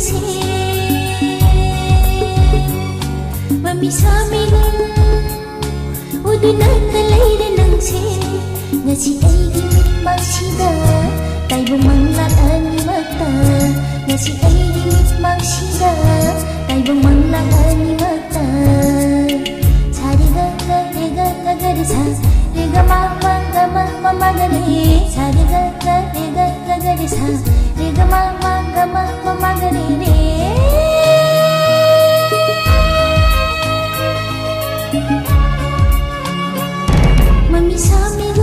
nangse Mamisaming uduna kalayda nangse Ngasi aigi mitmagsida Taibong manglaan ni magta Ngasi aigi mitmagsida Taibong manglaan ni magta Sariga ga rega ga ga re sa Rega ma ma ga ma ga re Sariga ga rega ga ga re sa Rega ma ma ga ma ga re re Mamisaming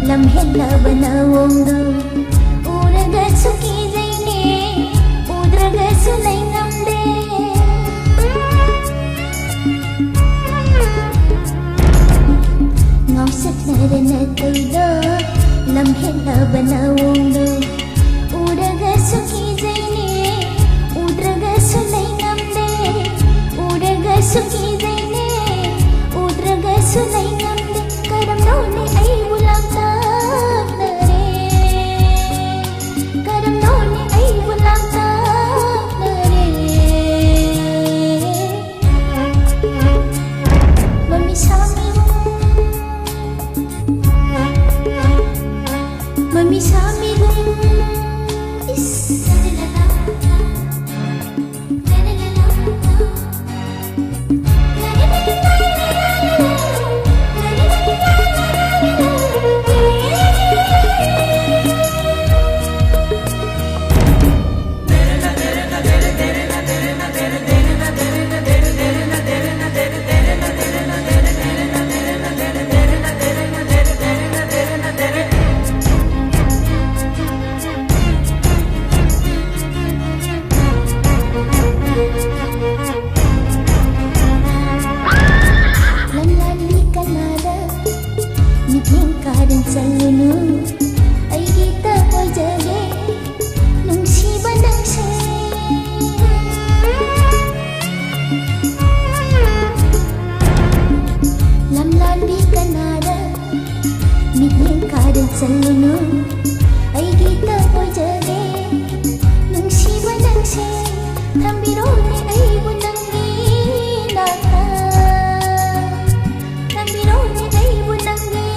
Lam hella banawongdo Uraga suki zaine Udraga sunay ngamde Ngausat naranataydo Lam hella banawongdo Uraga suki zaine Udraga sunay ngamde Uraga suki zaine Udraga sunay ngamde Karam noni ay bulang Salunu ay kita ko jale nung siba nang se lam lali kanada mitning karan salunu ay kita ko jale nung siba nang se thambiro ne ay bunang ni naka thambiro ne ay bunang ni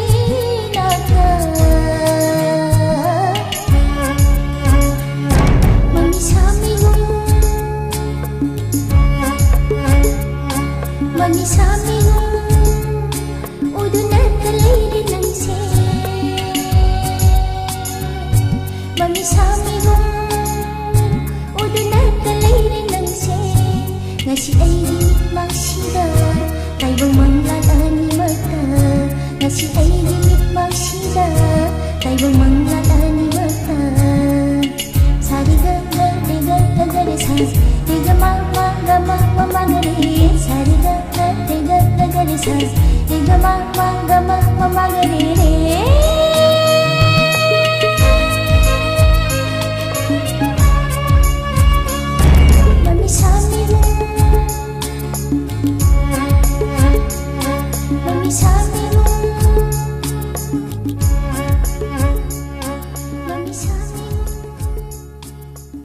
Mamisaming uduna kalayda nangse Mamisaming uduna kalayda nangse Ngasi aigi mitmagsida Taibong manglaan ni magta Ngasi aigi mitmagsida Taibong manglaan